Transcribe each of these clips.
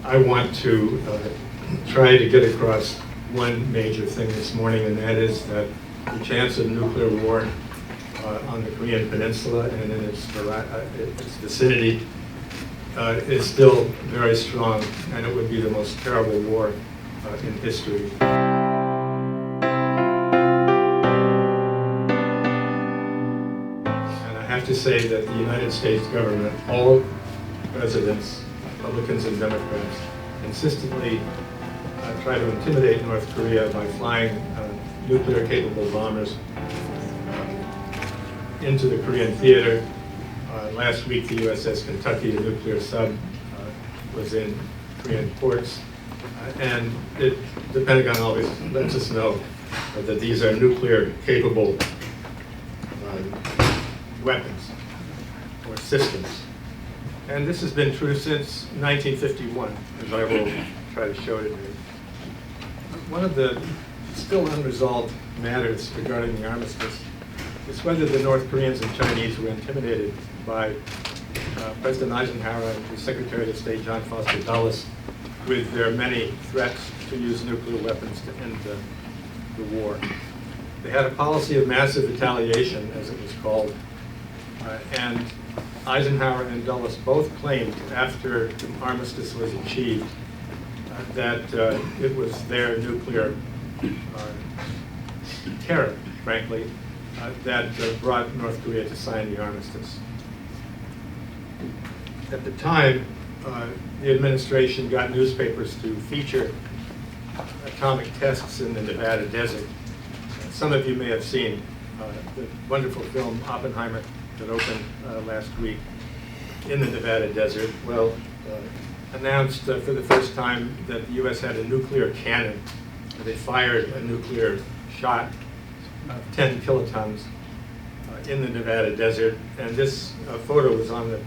I want to try to get across one major thing this morning, and that is that the chance of nuclear war on the Korean Peninsula and in its vicinity is still very strong, and it would be the most terrible war in history. And I have to say that the United States government, all presidents, Republicans and Democrats, consistently try to intimidate North Korea by flying nuclear-capable bombers into the Korean theater. Last week, the USS Kentucky, a nuclear sub, was in Korean ports, and the Pentagon always lets us know that these are nuclear-capable weapons or systems. And this has been true since 1951, as I will try to show today. One of the still unresolved matters regarding the armistice is whether the North Koreans and Chinese were intimidated by President Eisenhower and his Secretary of State, John Foster Dulles, with their many threats to use nuclear weapons to end the war. They had a policy of massive retaliation, as it was called, and Eisenhower and Dulles both claimed after the armistice was achieved that it was their nuclear terror, frankly, that brought North Korea to sign the armistice. At the time, the administration got newspapers to feature atomic tests in the Nevada desert. Some of you may have seen the wonderful film Oppenheimer that opened last week in the Nevada desert. Well, announced for the first time that the U.S. had a nuclear cannon. They fired a nuclear shot of 10 kilotons in the Nevada desert, and this photo was on the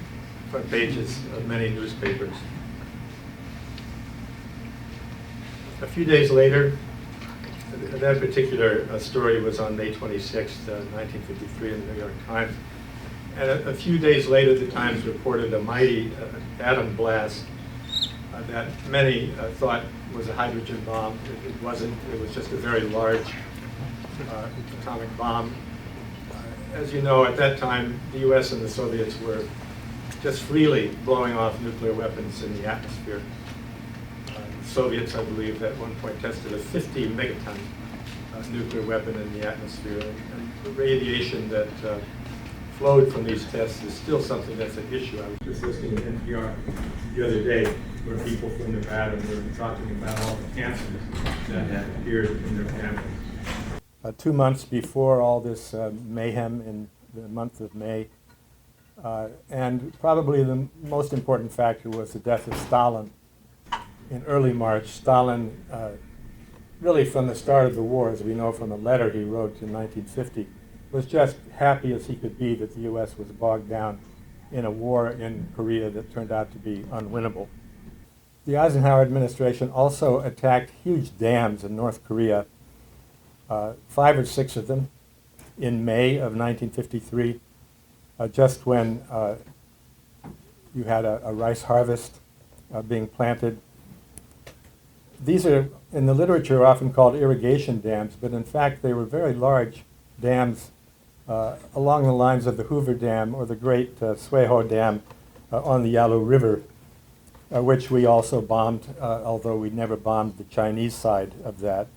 front pages of many newspapers. A few days later, that particular story was on May 26, 1953 in the New York Times. And a few days later, the Times reported a mighty atom blast that many thought was a hydrogen bomb. It wasn't. It was just a very large atomic bomb. As you know, at that time, the US and the Soviets were just freely blowing off nuclear weapons in the atmosphere. The Soviets, I believe, at one point tested a 50 megaton nuclear weapon in the atmosphere. And the radiation that flowed from these tests is still something that's an issue. I was just listening to NPR the other day where people from Nevada were talking about all the cancers that had appeared in their families. 2 months before all this mayhem in the month of May, and probably the most important factor was the death of Stalin in early March. Stalin, really from the start of the war, as we know from a letter he wrote in 1950, was just happy as he could be that the U.S. was bogged down in a war in Korea that turned out to be unwinnable. The Eisenhower administration also attacked huge dams in North Korea, 5 or 6 of them, in May of 1953, just when you had a rice harvest being planted. These are, in the literature, often called irrigation dams, but in fact they were very large dams along the lines of the Hoover Dam or the great Sueho Dam on the Yalu River, which we also bombed, although we never bombed the Chinese side of that.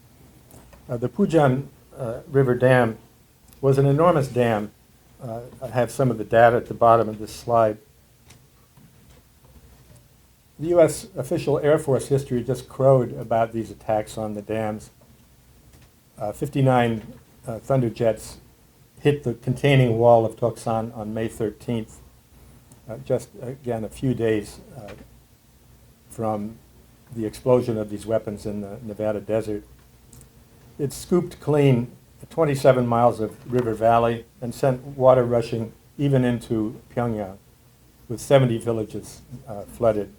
The Pujan River Dam was an enormous dam. I have some of the data at the bottom of this slide. The U.S. official Air Force history just crowed about these attacks on the dams. 59 Thunderjets hit the containing wall of Toksan on May 13th, just again a few days from the explosion of these weapons in the Nevada desert. It scooped clean 27 miles of river valley and sent water rushing even into Pyongyang, with 70 villages flooded.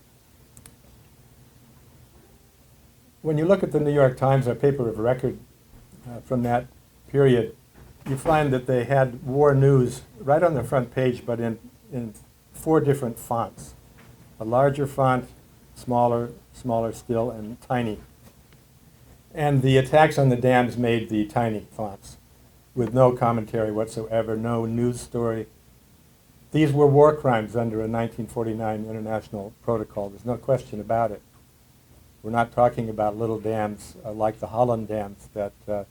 When you look at the New York Times, a paper of record from that period, you find that they had war news right on the front page, but in 4 different fonts. A larger font, smaller still, and tiny. And the attacks on the dams made the tiny fonts with no commentary whatsoever, no news story. These were war crimes under a 1949 international protocol. There's no question about it. We're not talking about little dams like the Holland dams that the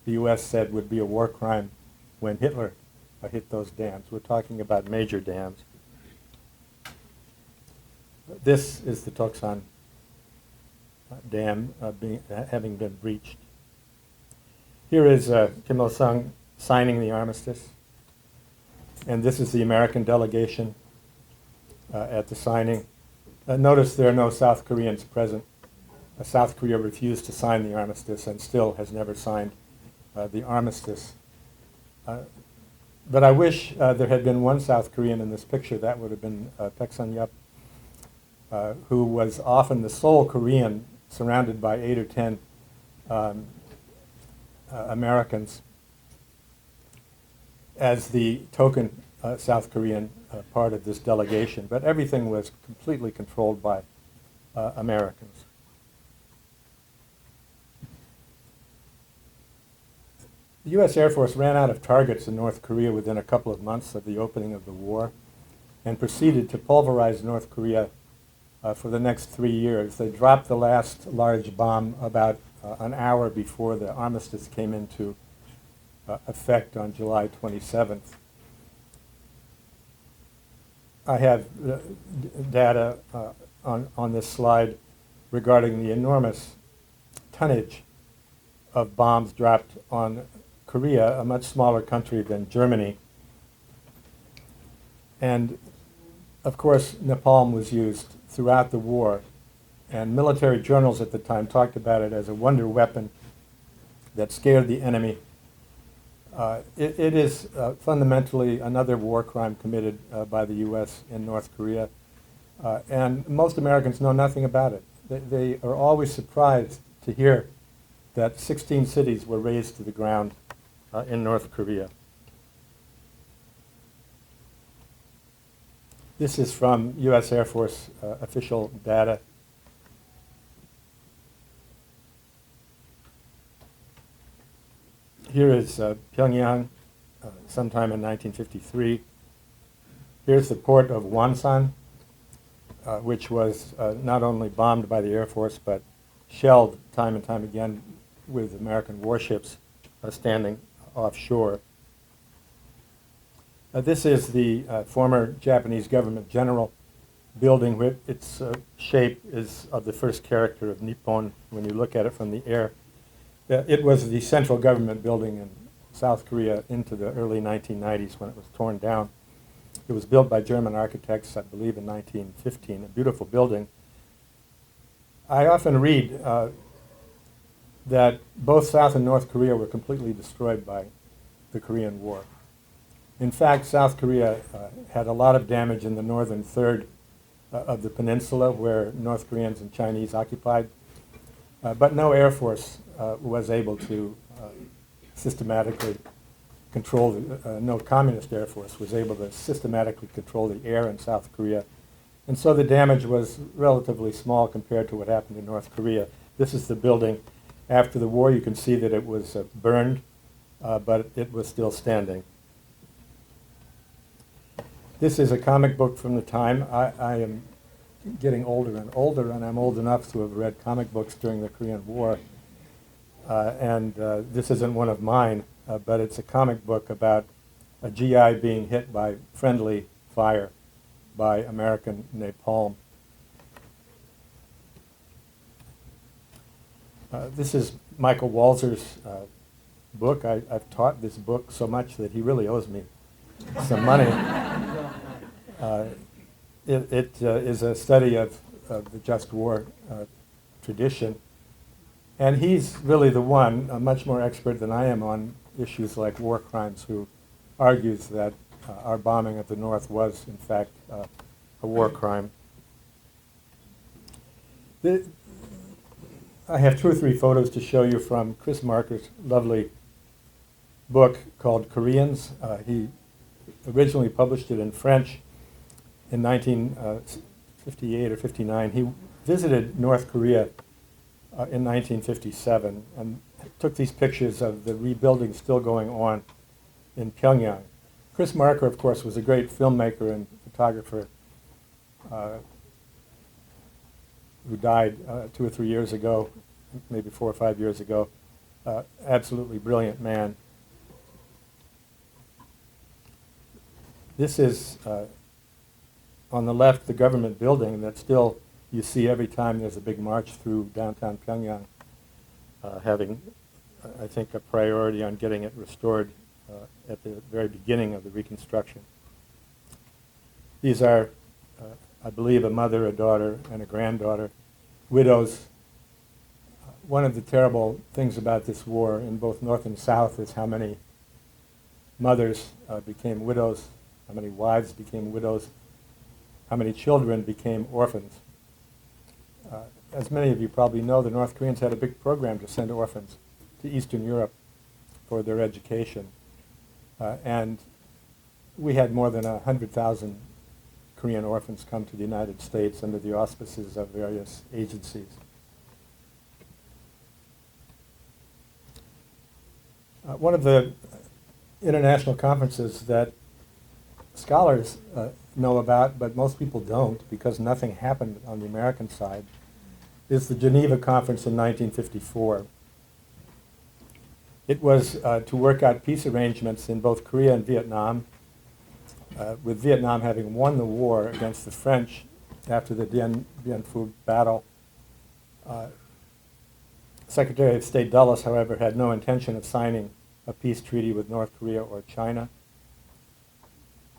U.S. said would be a war crime when Hitler hit those dams. We're talking about major dams. This is the Toksan Dam having been breached. Here is Kim Il-sung signing the armistice. And this is the American delegation at the signing. Notice there are no South Koreans present. South Korea refused to sign the armistice and still has never signed the armistice. But I wish there had been one South Korean in this picture. That would have been Paek Sun-yup, who was often the sole Korean surrounded by 8 or 10 Americans as the token South Korean part of this delegation. But everything was completely controlled by Americans. The U.S. Air Force ran out of targets in North Korea within a couple of months of the opening of the war and proceeded to pulverize North Korea for the next 3 years. They dropped the last large bomb about an hour before the armistice came into effect on July 27th. I have data on this slide regarding the enormous tonnage of bombs dropped on Korea, a much smaller country than Germany. And of course, napalm was used throughout the war, and military journals at the time talked about it as a wonder weapon that scared the enemy. It is fundamentally another war crime committed by the U.S. in North Korea, and most Americans know nothing about it. They are always surprised to hear that 16 cities were razed to the ground in North Korea. This is from U.S. Air Force official data. Here is Pyongyang, sometime in 1953. Here's the port of Wonsan, which was not only bombed by the Air Force, but shelled time and time again with American warships standing offshore. This is the former Japanese government general building, which its shape is of the first character of Nippon when you look at it from the air. It was the central government building in South Korea into the early 1990s when it was torn down. It was built by German architects, I believe, in 1915, a beautiful building. I often read that both South and North Korea were completely destroyed by the Korean War. In fact, South Korea had a lot of damage in the northern third of the peninsula where North Koreans and Chinese occupied, but no Air Force was able to systematically control, no communist Air Force was able to systematically control the air in South Korea. And so the damage was relatively small compared to what happened in North Korea. This is the building after the war. You can see that it was burned, but it was still standing. This is a comic book from the time. I am getting older and older, and I'm old enough to have read comic books during the Korean War. This isn't one of mine, but it's a comic book about a GI being hit by friendly fire by American napalm. This is Michael Walzer's book. I've taught this book so much that he really owes me some money. It is a study of the just war tradition. And he's really the one, much more expert than I am on issues like war crimes, who argues that our bombing of the North was, in fact, a war crime. I have 2 or 3 photos to show you from Chris Marker's lovely book called Koreans. He originally published it in French in 1958 or 59. He visited North Korea in 1957 and took these pictures of the rebuilding still going on in Pyongyang. Chris Marker, of course, was a great filmmaker and photographer who died 2 or 3 years ago, maybe 4 or 5 years ago. Absolutely brilliant man. This is, on the left, the government building that still you see every time there's a big march through downtown Pyongyang, having, I think, a priority on getting it restored at the very beginning of the reconstruction. These are, I believe, a mother, a daughter, and a granddaughter, widows. One of the terrible things about this war in both North and South is how many mothers became widows, how many wives became widows, how many children became orphans. As many of you probably know, the North Koreans had a big program to send orphans to Eastern Europe for their education. And we had more than 100,000 Korean orphans come to the United States under the auspices of various agencies. One of the international conferences that scholars know about, but most people don't because nothing happened on the American side, is the Geneva Conference in 1954. It was to work out peace arrangements in both Korea and Vietnam, with Vietnam having won the war against the French after the Dien Bien Phu battle. Secretary of State Dulles, however, had no intention of signing a peace treaty with North Korea or China,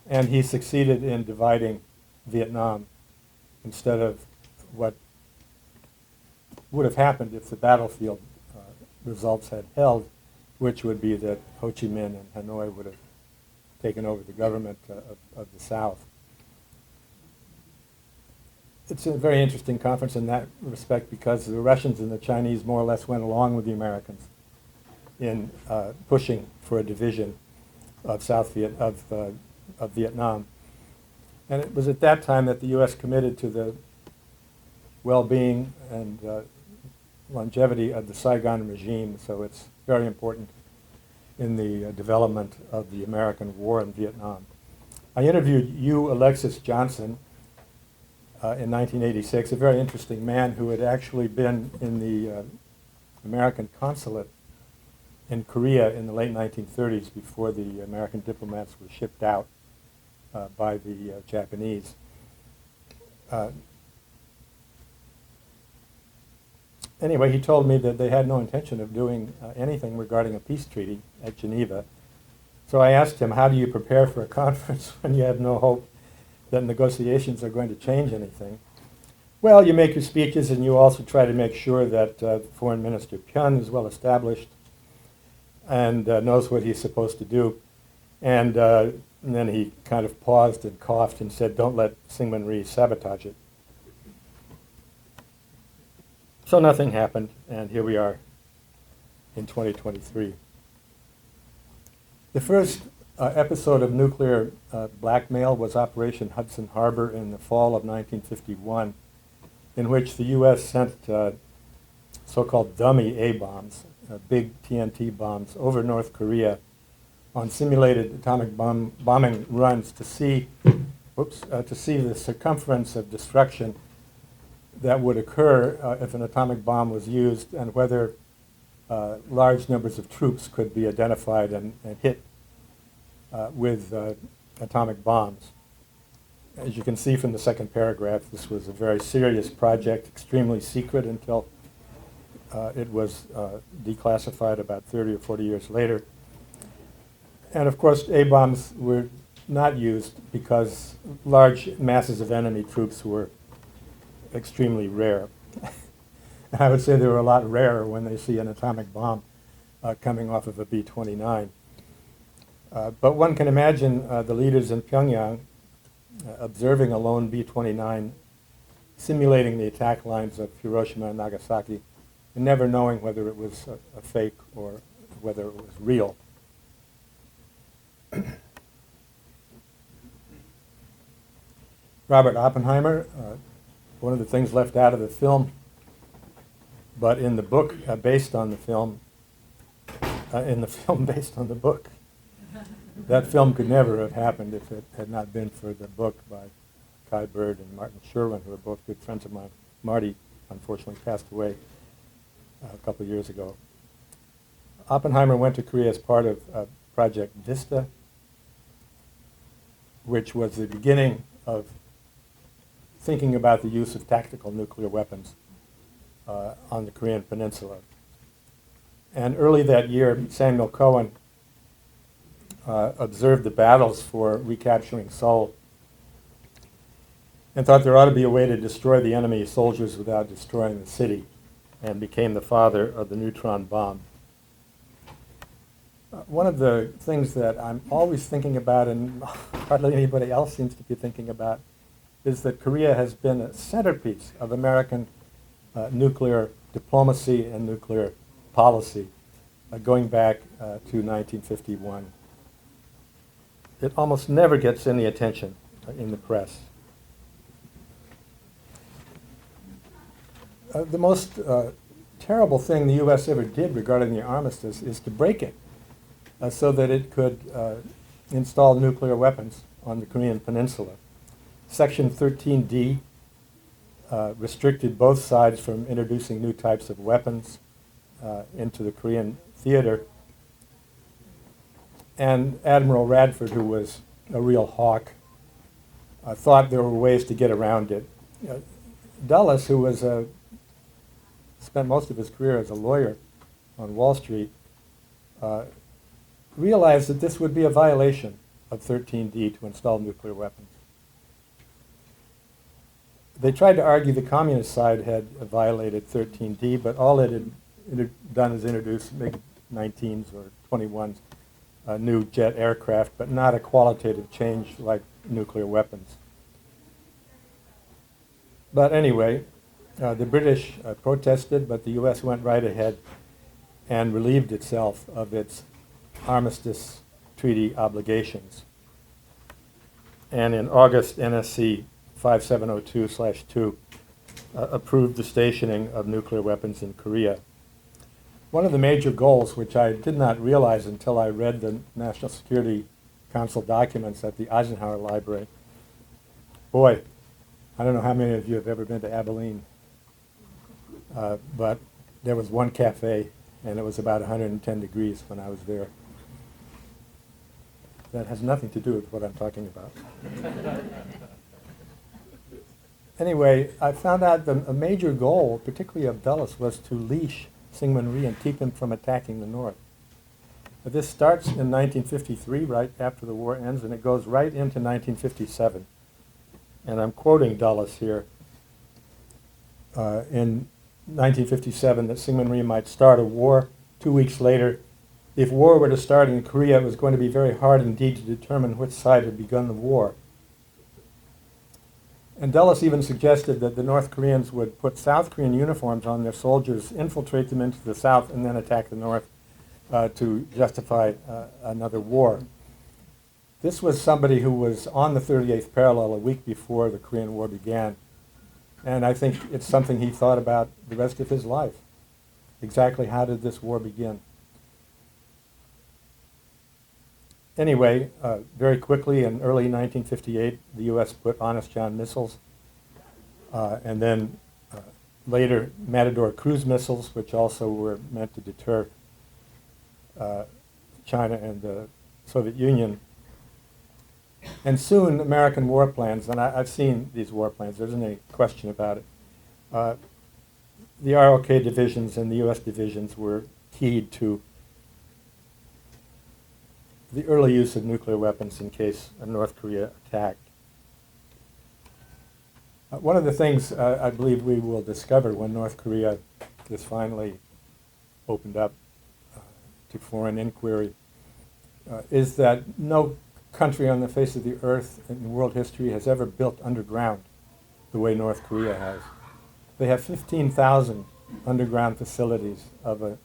and he succeeded in dividing Vietnam instead of what would have happened if the battlefield results had held, which would be that Ho Chi Minh and Hanoi would have taken over the government of the South. It's a very interesting conference in that respect because the Russians and the Chinese more or less went along with the Americans in pushing for a division of Vietnam. And it was at that time that the U.S. committed to the well-being and longevity of the Saigon regime, so it's very important in the development of the American war in Vietnam. I interviewed Hugh Alexis Johnson in 1986, a very interesting man who had actually been in the American consulate in Korea in the late 1930s before the American diplomats were shipped out by the Japanese. Anyway, he told me that they had no intention of doing anything regarding a peace treaty at Geneva. So I asked him, how do you prepare for a conference when you have no hope that negotiations are going to change anything? Well, you make your speeches and you also try to make sure that Foreign Minister Pyun is well established and knows what he's supposed to do. And then he kind of paused and coughed and said, don't let Syngman Rhee sabotage it. So nothing happened, and here we are in 2023. The first episode of nuclear blackmail was Operation Hudson Harbor in the fall of 1951, in which the U.S. sent so-called dummy A-bombs, big TNT bombs, over North Korea on simulated atomic bombing runs to see the circumference of destruction that would occur if an atomic bomb was used and whether large numbers of troops could be identified and hit with atomic bombs. As you can see from the second paragraph, this was a very serious project, extremely secret until it was declassified about 30 or 40 years later. And of course, A-bombs were not used because large masses of enemy troops were extremely rare. I would say they were a lot rarer when they see an atomic bomb coming off of a B-29. But one can imagine the leaders in Pyongyang observing a lone B-29 simulating the attack lines of Hiroshima and Nagasaki and never knowing whether it was a fake or whether it was real. Robert Oppenheimer one of the things left out of the film, but in the book based on the film, in the film based on the book. That film could never have happened if it had not been for the book by Kai Bird and Martin Sherwin, who are both good friends of mine. Marty, unfortunately, passed away a couple of years ago. Oppenheimer went to Korea as part of Project Vista, which was the beginning of thinking about the use of tactical nuclear weapons on the Korean Peninsula. And early that year, Samuel Cohen observed the battles for recapturing Seoul and thought there ought to be a way to destroy the enemy soldiers without destroying the city, and became the father of the neutron bomb. One of the things that I'm always thinking about, and hardly anybody else seems to be thinking about, is that Korea has been a centerpiece of American nuclear diplomacy and nuclear policy going back to 1951. It almost never gets any attention in the press. The most terrible thing the U.S. ever did regarding the armistice is to break it so that it could install nuclear weapons on the Korean Peninsula. Section 13D restricted both sides from introducing new types of weapons into the Korean theater. And Admiral Radford, who was a real hawk, thought there were ways to get around it. Dulles, who was spent most of his career as a lawyer on Wall Street, realized that this would be a violation of 13D to install nuclear weapons. They tried to argue the communist side had violated 13D, but all it had done is introduce MiG-19s or 21s, new jet aircraft, but not a qualitative change like nuclear weapons. But anyway, the British protested, but the U.S. went right ahead and relieved itself of its armistice treaty obligations. And in August, NSC 5702/2 approved the stationing of nuclear weapons in Korea. One of the major goals, which I did not realize until I read the National Security Council documents at the Eisenhower Library. Boy, I don't know how many of you have ever been to Abilene, but there was one cafe, and it was about 110 degrees when I was there. That has nothing to do with what I'm talking about. Anyway, I found out that a major goal, particularly of Dulles, was to leash Syngman Rhee and keep him from attacking the North. This starts in 1953, right after the war ends, and it goes right into 1957. And I'm quoting Dulles here. In 1957, that Syngman Rhee might start a war. 2 weeks later, if war were to start in Korea, it was going to be very hard indeed to determine which side had begun the war. And Dulles even suggested that the North Koreans would put South Korean uniforms on their soldiers, infiltrate them into the South, and then attack the North to justify another war. This was somebody who was on the 38th parallel a week before the Korean War began. And I think it's something he thought about the rest of his life. Exactly how did this war begin? Anyway, very quickly in early 1958, the U.S. put Honest John missiles, and then later Matador cruise missiles, which also were meant to deter China and the Soviet Union. And soon American war plans, and I've seen these war plans, there isn't any question about it. The ROK divisions and the U.S. divisions were keyed to the early use of nuclear weapons in case North Korea attacked. One of the things I believe we will discover when North Korea is finally opened up to foreign inquiry is that no country on the face of the earth in world history has ever built underground the way North Korea has. They have 15,000 underground facilities of a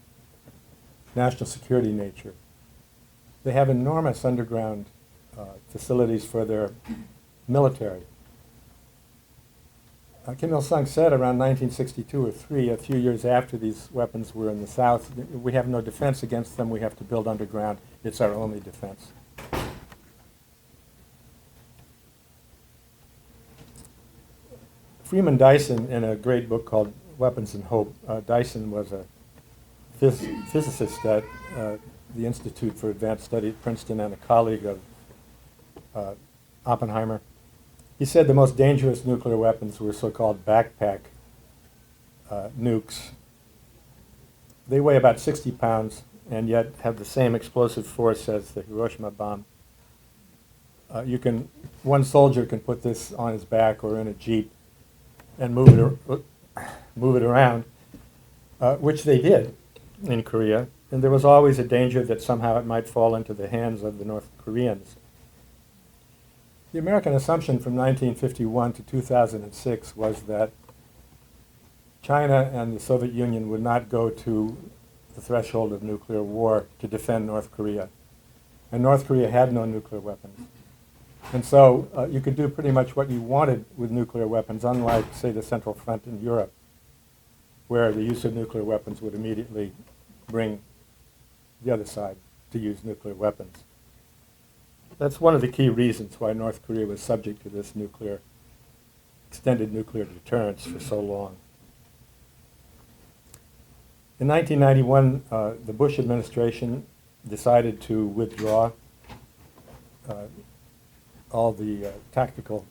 national security nature. They have enormous underground facilities for their military. Kim Il-sung said around 1962 or 3, a few years after these weapons were in the South, we have no defense against them, we have to build underground, it's our only defense. Freeman Dyson, in a great book called Weapons and Hope, Dyson was a physicist at the Institute for Advanced Study at Princeton and a colleague of Oppenheimer. He said the most dangerous nuclear weapons were so-called backpack nukes. They weigh about 60 pounds and yet have the same explosive force as the Hiroshima bomb. One soldier can put this on his back or in a jeep and move it around, which they did in Korea. And there was always a danger that somehow it might fall into the hands of the North Koreans. The American assumption from 1951 to 2006 was that China and the Soviet Union would not go to the threshold of nuclear war to defend North Korea. And North Korea had no nuclear weapons. And so you could do pretty much what you wanted with nuclear weapons, unlike, say, the Central Front in Europe, where the use of nuclear weapons would immediately bring the other side to use nuclear weapons. That's one of the key reasons why North Korea was subject to this extended nuclear deterrence for so long. In 1991, the Bush administration decided to withdraw all the tactical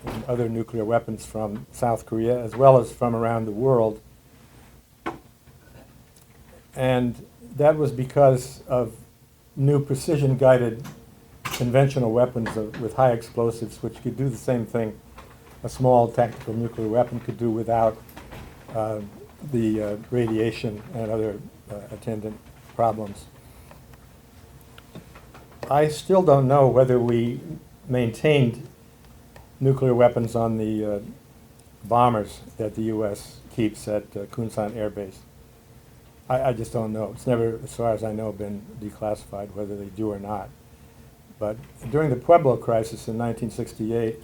and other nuclear weapons from South Korea, as well as from around the world. And that was because of new precision-guided conventional weapons with high explosives, which could do the same thing a small tactical nuclear weapon could do without the radiation and other attendant problems. I still don't know whether we maintained nuclear weapons on the bombers that the U.S. keeps at Kunsan Air Base. I just don't know. It's never, as far as I know, been declassified whether they do or not. But during the Pueblo crisis in 1968,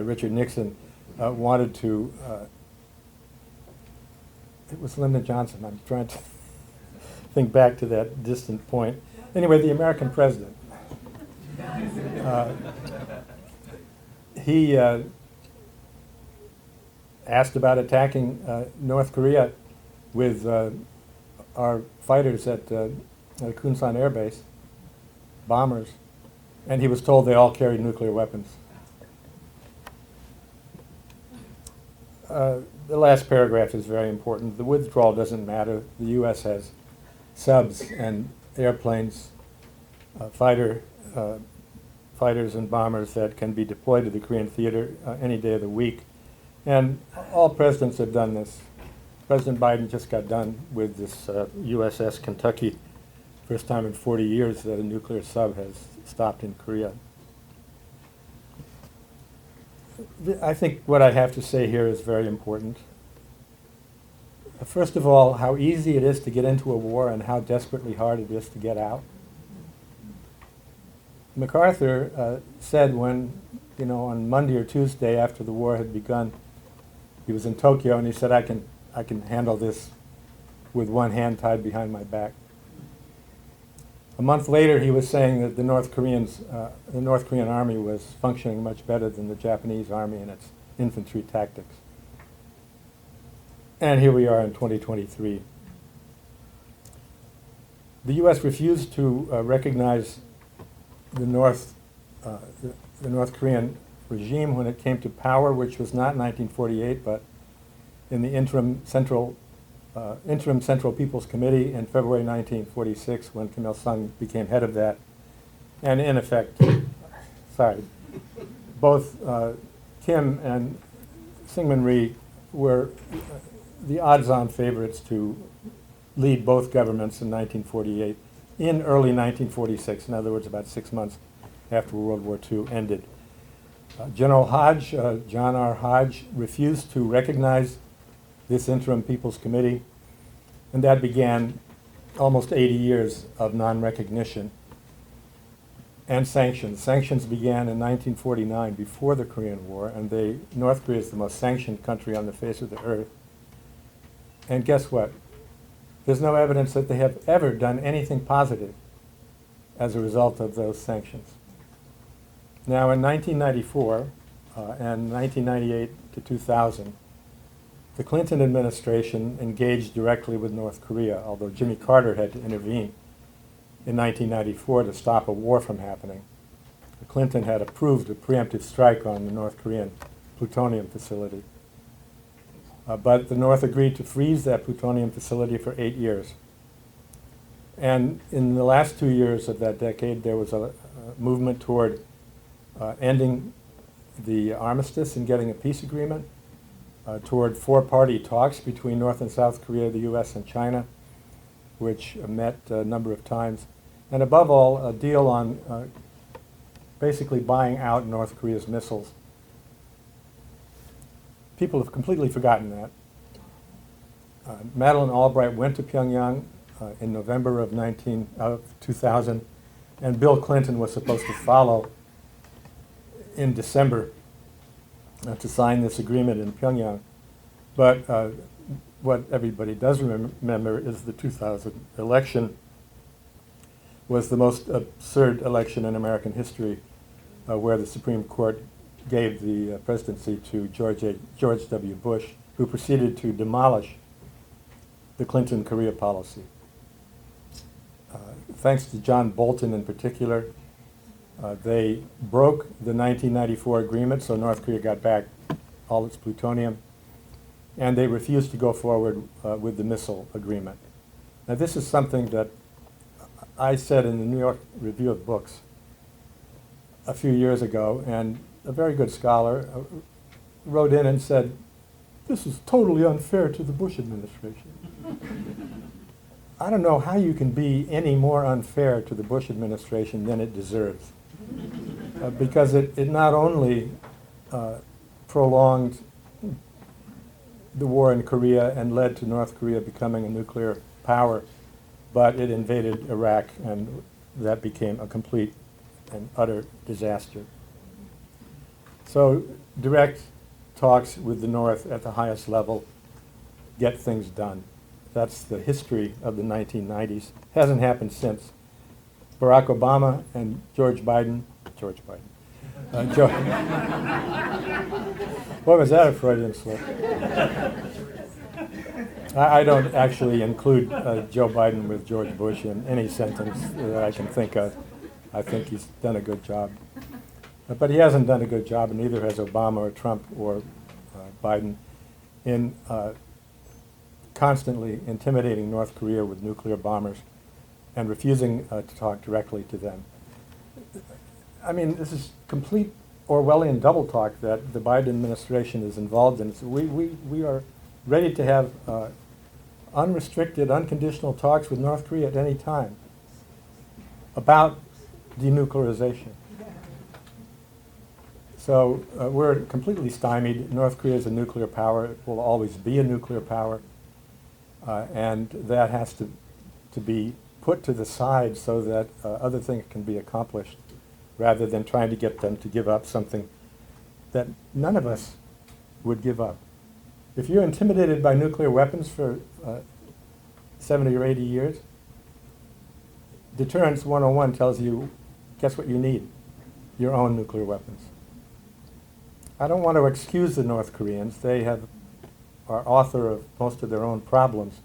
Richard Nixon wanted to, it was Lyndon Johnson, I'm trying to think back to that distant point. Anyway, the American president, he asked about attacking North Korea with our fighters at Kunsan Air Base, bombers, and he was told they all carried nuclear weapons. The last paragraph is very important. The withdrawal doesn't matter. The U.S. has subs and airplanes, fighters and bombers that can be deployed to the Korean theater any day of the week. And all presidents have done this. President Biden just got done with this USS Kentucky. First time in 40 years that a nuclear sub has stopped in Korea. I think what I have to say here is very important. First of all, how easy it is to get into a war and how desperately hard it is to get out. MacArthur said when, on Monday or Tuesday after the war had begun, he was in Tokyo and he said, I can handle this with one hand tied behind my back. A month later, he was saying that the North Korean army was functioning much better than the Japanese army in its infantry tactics. And here we are in 2023. The U.S. refused to recognize the North Korean regime when it came to power, which was not in 1948, but in the interim Central People's Committee in February 1946, when Kim Il-sung became head of that. And in effect, both Kim and Syngman Rhee were the odds-on favorites to lead both governments in 1948, in early 1946, in other words, about 6 months after World War II ended. General Hodge, John R. Hodge, refused to recognize this interim People's Committee, and that began almost 80 years of non-recognition. and sanctions. Sanctions began in 1949, before the Korean War, and North Korea is the most sanctioned country on the face of the earth. And guess what? There's no evidence that they have ever done anything positive as a result of those sanctions. Now, in 1994 and 1998 to 2000, the Clinton administration engaged directly with North Korea, although Jimmy Carter had to intervene in 1994 to stop a war from happening. Clinton had approved a preemptive strike on the North Korean plutonium facility. But the North agreed to freeze that plutonium facility for 8 years. And in the last 2 years of that decade, there was a movement toward ending the armistice and getting a peace agreement, toward four-party talks between North and South Korea, the U.S., and China, which met a number of times, and above all, a deal on basically buying out North Korea's missiles. People have completely forgotten that. Madeleine Albright went to Pyongyang in November of 2000, and Bill Clinton was supposed to follow in December to sign this agreement in Pyongyang. But what everybody does remember is the 2000 election was the most absurd election in American history, where the Supreme Court gave the presidency to George W. Bush, who proceeded to demolish the Clinton Korea policy. Thanks to John Bolton in particular, they broke the 1994 agreement, so North Korea got back all its plutonium, and they refused to go forward with the missile agreement. Now, this is something that I said in the New York Review of Books a few years ago, and a very good scholar wrote in and said, "This is totally unfair to the Bush administration." I don't know how you can be any more unfair to the Bush administration than it deserves, because it not only prolonged the war in Korea and led to North Korea becoming a nuclear power, but it invaded Iraq, and that became a complete and utter disaster. So direct talks with the North at the highest level get things done. That's the history of the 1990s. Hasn't happened since. Barack Obama and George Biden. What was that, a Freudian slip? I don't actually include Joe Biden with George Bush in any sentence that I can think of. I think he's done a good job. But he hasn't done a good job, and neither has Obama or Trump or Biden, in constantly intimidating North Korea with nuclear bombers and refusing to talk directly to them. I mean, this is complete Orwellian double talk that the Biden administration is involved in. So we are ready to have unrestricted, unconditional talks with North Korea at any time about denuclearization. So we're completely stymied. North Korea is a nuclear power. It will always be a nuclear power. And that has to be put to the side so that other things can be accomplished, rather than trying to get them to give up something that none of us would give up. If you're intimidated by nuclear weapons for 70 or 80 years, Deterrence 101 tells you, guess what you need? Your own nuclear weapons. I don't want to excuse the North Koreans. They are author of most of their own problems.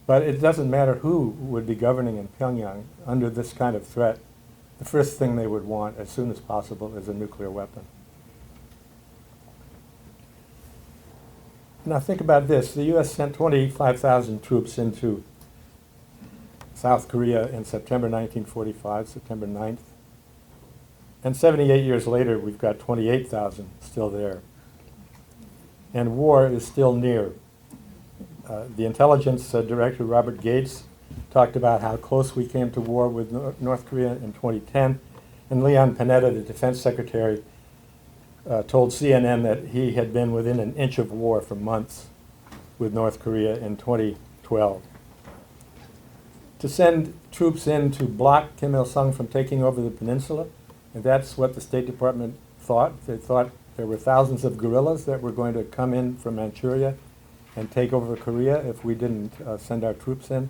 But it doesn't matter who would be governing in Pyongyang under this kind of threat. The first thing they would want as soon as possible is a nuclear weapon. Now think about this. The U.S. sent 25,000 troops into South Korea in September 1945, September 9th. And 78 years later, we've got 28,000 still there. And war is still near. The intelligence director, Robert Gates, talked about how close we came to war with North Korea in 2010. And Leon Panetta, the defense secretary, told CNN that he had been within an inch of war for months with North Korea in 2012. to send troops in to block Kim Il-sung from taking over the peninsula. And that's what the State Department thought. They thought there were thousands of guerrillas that were going to come in from Manchuria and take over Korea if we didn't send our troops in,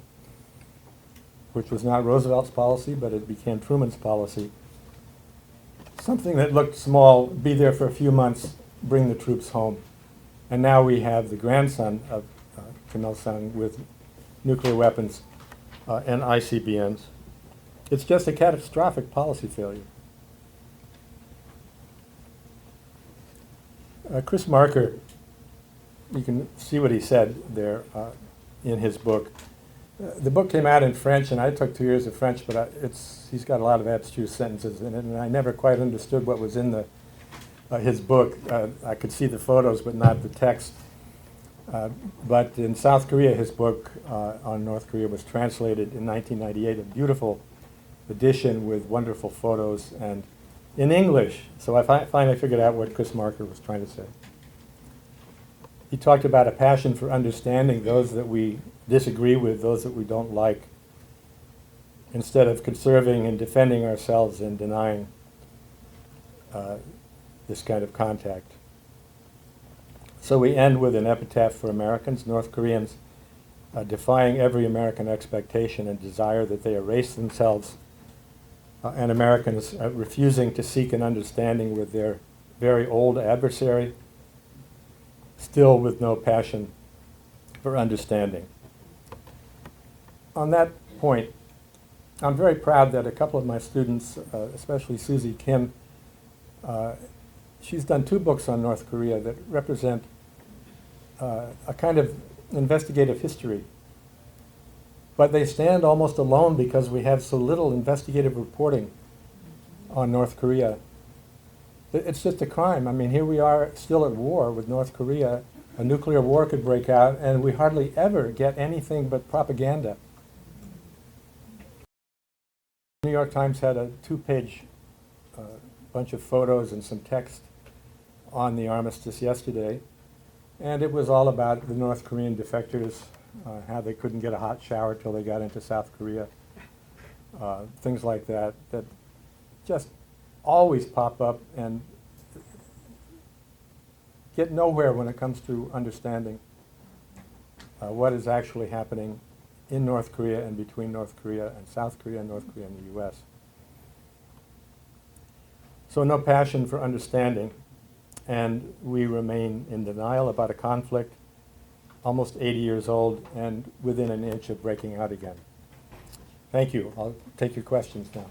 which was not Roosevelt's policy, but it became Truman's policy. Something that looked small, be there for a few months, bring the troops home. And now we have the grandson of Kim Il-sung with nuclear weapons and ICBMs. It's just a catastrophic policy failure. Chris Marker, you can see what he said there in his book. The book came out in French, and I took 2 years of French, but he's got a lot of abstruse sentences in it, and I never quite understood what was in his book. I could see the photos, but not the text. But in South Korea, his book on North Korea was translated in 1998, a beautiful edition with wonderful photos and in English. So I finally figured out what Chris Marker was trying to say. He talked about a passion for understanding those that we disagree with, those that we don't like, instead of conserving and defending ourselves and denying this kind of contact. So we end with an epitaph for Americans, North Koreans defying every American expectation and desire that they erase themselves, and Americans refusing to seek an understanding with their very old adversary, still with no passion for understanding. On that point, I'm very proud that a couple of my students, especially Susie Kim, she's done 2 books on North Korea that represent a kind of investigative history. But they stand almost alone because we have so little investigative reporting on North Korea. It's just a crime. I mean, here we are still at war with North Korea. A nuclear war could break out, and we hardly ever get anything but propaganda. The New York Times had a 2-page bunch of photos and some text on the armistice yesterday, and it was all about the North Korean defectors, how they couldn't get a hot shower till they got into South Korea, things like that, that just always pop up and get nowhere when it comes to understanding what is actually happening in North Korea and between North Korea and South Korea and North Korea and the U.S. So no passion for understanding, and we remain in denial about a conflict almost 80 years old and within an inch of breaking out again. Thank you. I'll take your questions now.